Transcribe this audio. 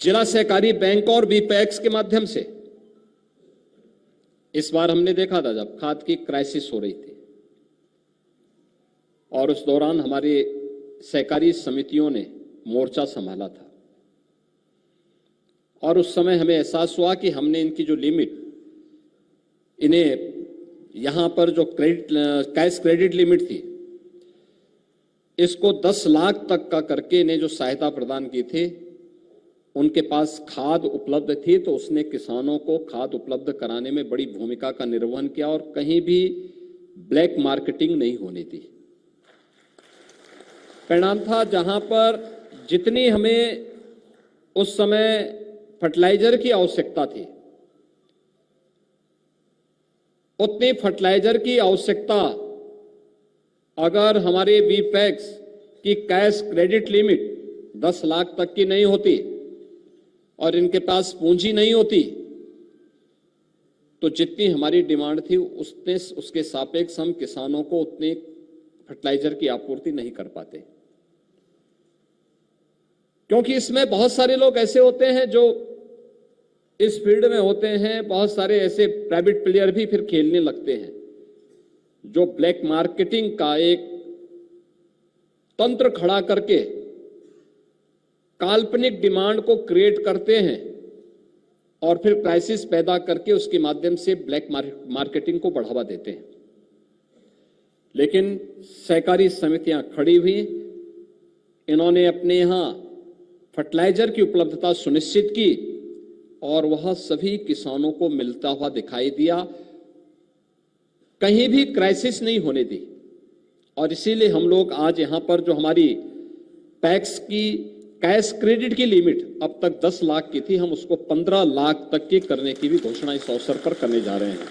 जिला सहकारी बैंक और बीपैक्स के माध्यम से इस बार हमने देखा था जब खाद की क्राइसिस हो रही थी और उस दौरान हमारे सहकारी समितियों ने मोर्चा संभाला था और उस समय हमें एहसास हुआ कि हमने इनकी जो लिमिट, इन्हें यहां पर जो कैश क्रेडिट लिमिट थी, इसको 10 लाख तक का करके इन्हें जो सहायता प्रदान की थी, उनके पास खाद उपलब्ध थी तो उसने किसानों को खाद उपलब्ध कराने में बड़ी भूमिका का निर्वहन किया और कहीं भी ब्लैक मार्केटिंग नहीं होने दी। परिणाम था जहां पर जितनी हमें उस समय फर्टिलाइजर की आवश्यकता थी, उतनी फर्टिलाइजर की आवश्यकता अगर हमारे बीपैक्स की कैश क्रेडिट लिमिट 10 लाख तक की नहीं होती और इनके पास पूंजी नहीं होती तो जितनी हमारी डिमांड थी उसके सापेक्ष हम किसानों को उतने फर्टिलाइजर की आपूर्ति नहीं कर पाते, क्योंकि इसमें बहुत सारे लोग ऐसे होते हैं जो इस फील्ड में होते हैं, बहुत सारे ऐसे प्राइवेट प्लेयर भी फिर खेलने लगते हैं जो ब्लैक मार्केटिंग का एक तंत्र खड़ा करके काल्पनिक डिमांड को क्रिएट करते हैं और फिर क्राइसिस पैदा करके उसके माध्यम से ब्लैक मार्केटिंग को बढ़ावा देते हैं। लेकिन सहकारी समितियां खड़ी हुई, इन्होंने अपने यहां फर्टिलाइजर की उपलब्धता सुनिश्चित की और वह सभी किसानों को मिलता हुआ दिखाई दिया, कहीं भी क्राइसिस नहीं होने दी। और इसीलिए हम लोग आज यहां पर जो हमारी पैक्स की कैश क्रेडिट की लिमिट अब तक 10 लाख की थी, हम उसको 15 लाख तक की करने की भी घोषणा इस अवसर पर करने जा रहे हैं।